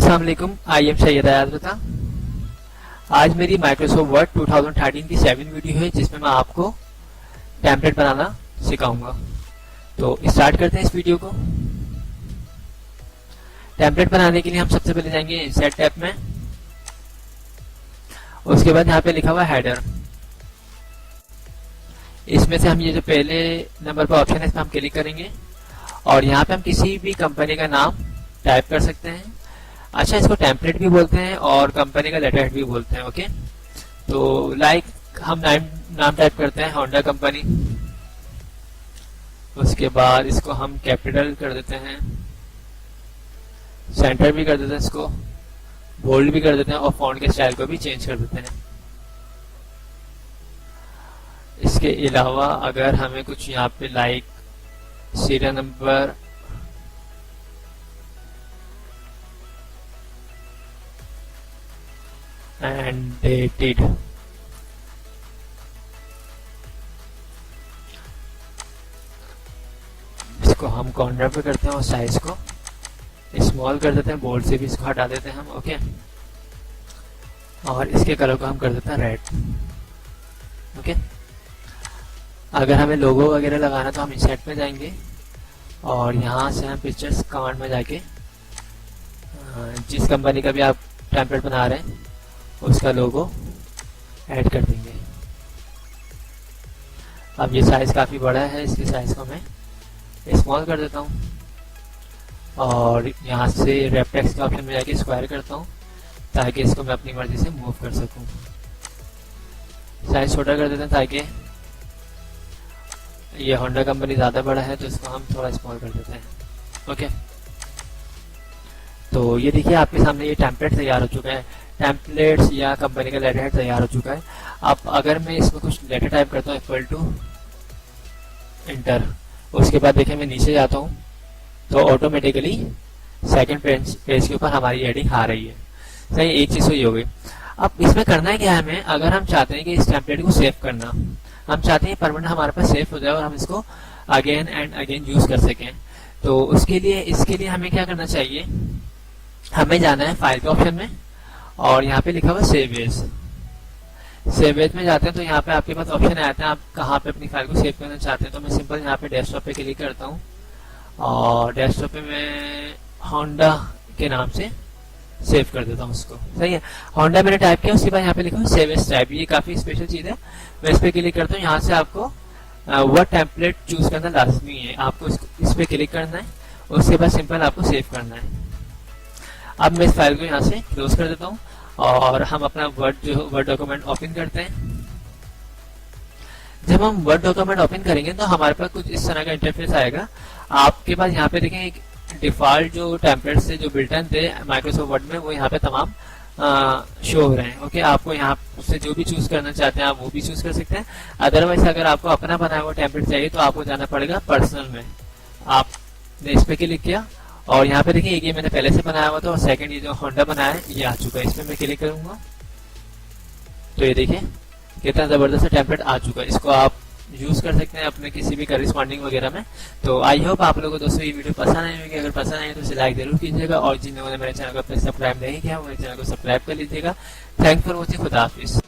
अस्सलाम वालेकुम, I am Syed आयात। आज मेरी माइक्रोसॉफ्ट वर्ड 2013 की 7वीं वीडियो है जिसमें मैं आपको टेम्पलेट बनाना सिखाऊंगा। तो स्टार्ट करते हैं इस वीडियो को। टेम्पलेट बनाने के लिए हम सबसे पहले जाएंगे इंसर्ट टैब में। उसके बाद यहाँ पे लिखा हुआ हेडर, इसमें से हम ये जो पहले नंबर पर ऑप्शन है इस पर हम क्लिक करेंगे और यहाँ पे हम किसी भी कंपनी का नाम टाइप कर सकते हैं। अच्छा, इसको टेम्पलेट भी बोलते हैं और कंपनी का लेटर हेड भी बोलते हैं। ओके, तो लाइक हम नाम टाइप करते हैं होंडा कंपनी। उसके बाद इसको हम कैपिटल कर देते हैं, सेंटर भी कर देते हैं, इसको बोल्ड भी कर देते हैं और फॉन्ट के स्टाइल को भी चेंज कर देते हैं। इसके अलावा अगर हमें कुछ यहाँ पे like serial number and dated, इसको हम कॉर्नर पे करते हैं और साइज को स्मॉल कर देते हैं, बोल्ड से भी इसको हटा देते हैं हम। ओके, और इसके कलर को हम कर देते हैं रेड। ओके, अगर हमें लोगो वगैरह लगाना तो हम इंसर्ट में जाएंगे और यहाँ से हम पिक्चर्स कमांड में जाके जिस कंपनी का भी आप टेम्पलेट बना रहे हैं उसका लोगो ऐड कर देंगे। अब ये साइज काफ़ी बड़ा है, इसके साइज को मैं स्मॉल कर देता हूँ और यहाँ से रैप टेक्स्ट के ऑप्शन में जाके स्क्वायर करता हूँ ताकि इसको मैं अपनी मर्जी से मूव कर सकूँ। साइज छोटा कर देते हैं ताकि ये होंडा कंपनी ज़्यादा बड़ा है तो इसको हम थोड़ा स्मॉल कर देते हैं। ओके, तो ये देखिए आपके सामने ये टेम्पलेट तैयार हो चुका है। टेम्पलेट्स या कंपनी का लेटर हेड तैयार हो चुका है। अब अगर मैं इसमें कुछ लेटर टाइप करता हूँ इक्वल टू इंटर, उसके बाद देखिए मैं नीचे जाता हूँ तो ऑटोमेटिकली सेकंड पेज के ऊपर हमारी हेडिंग आ रही है। सही, एक चीज़ हुई हो गई। अब इसमें करना है क्या है हमें, अगर हम चाहते हैं कि इस टेम्पलेट को सेव करना, हम चाहते हैं परमानेंट हमारे पास सेव हो जाए और हम इसको अगेन एंड अगेन यूज कर सकें, तो उसके लिए इसके लिए हमें क्या करना चाहिए, हमें जाना है फाइल के ऑप्शन में और यहाँ पे लिखा हुआ सेव एज। सेव एज में जाते हैं तो यहाँ पे आपके पास ऑप्शन आते हैं आप कहाँ पे अपनी फाइल को सेव करना चाहते हैं। तो मैं सिंपल यहाँ पे डेस्कटॉप पे क्लिक करता हूँ और डेस्कटॉप पे मैं होंडा के नाम से सेव कर देता हूँ उसको। सही है, होंडा मैंने टाइप किया, उसके बाद यहाँ पे लिखा हुआ सेव एज टाइप। ये काफी स्पेशल चीज है। मैं इस पे क्लिक करता हूँ, यहाँ से आपको वर्ड टेम्पलेट चूज करना लाजमी है। आपको इस पे क्लिक करना है, उसके बाद सिंपल आपको सेव करना है। अब मैं इस फाइल को यहाँ से क्लोज कर देता हूँ और हम अपना वर्ड डॉक्यूमेंट ओपन करते हैं। जब हम वर्ड डॉक्यूमेंट ओपन करेंगे तो हमारे पास कुछ इस तरह का इंटरफेस आएगा। आपके पास यहाँ पे देखें एक डिफॉल्ट जो टेम्पलेट से जो बिल्टन थे माइक्रोसॉफ्ट वर्ड में वो यहाँ पे तमाम शो हो रहे हैं। ओके, आपको यहाँ से जो भी चूज करना चाहते हैं आप वो भी चूज कर सकते हैं। अदरवाइज अगर आपको अपना बनाया हुआ टेम्पलेट चाहिए तो आपको जाना पड़ेगा पर्सनल में। आपने इस पे क्लिक किया और यहाँ पे देखिए ये मैंने पहले से बनाया हुआ था और सेकंड ये जो होंडा बनाया है ये आ चुका है। इसमें मैं क्लिक करूंगा तो ये देखिए कितना जबरदस्त टेम्पलेट आ चुका है। इसको आप यूज कर सकते हैं अपने किसी भी करिस्पॉन्डिंग वगैरह में। तो आई होप आप लोगों को दोस्तों ये वीडियो पसंद आई होगी। अगर पसंद आई तो इसे लाइक जरूर कीजिएगा और जिन लोगों ने मेरे चैनल को सब्सक्राइब नहीं किया वो मेरे चैनल को सब्सक्राइब कर लीजिएगा। थैंक फॉर वॉचिंग, खुदा हाफिज।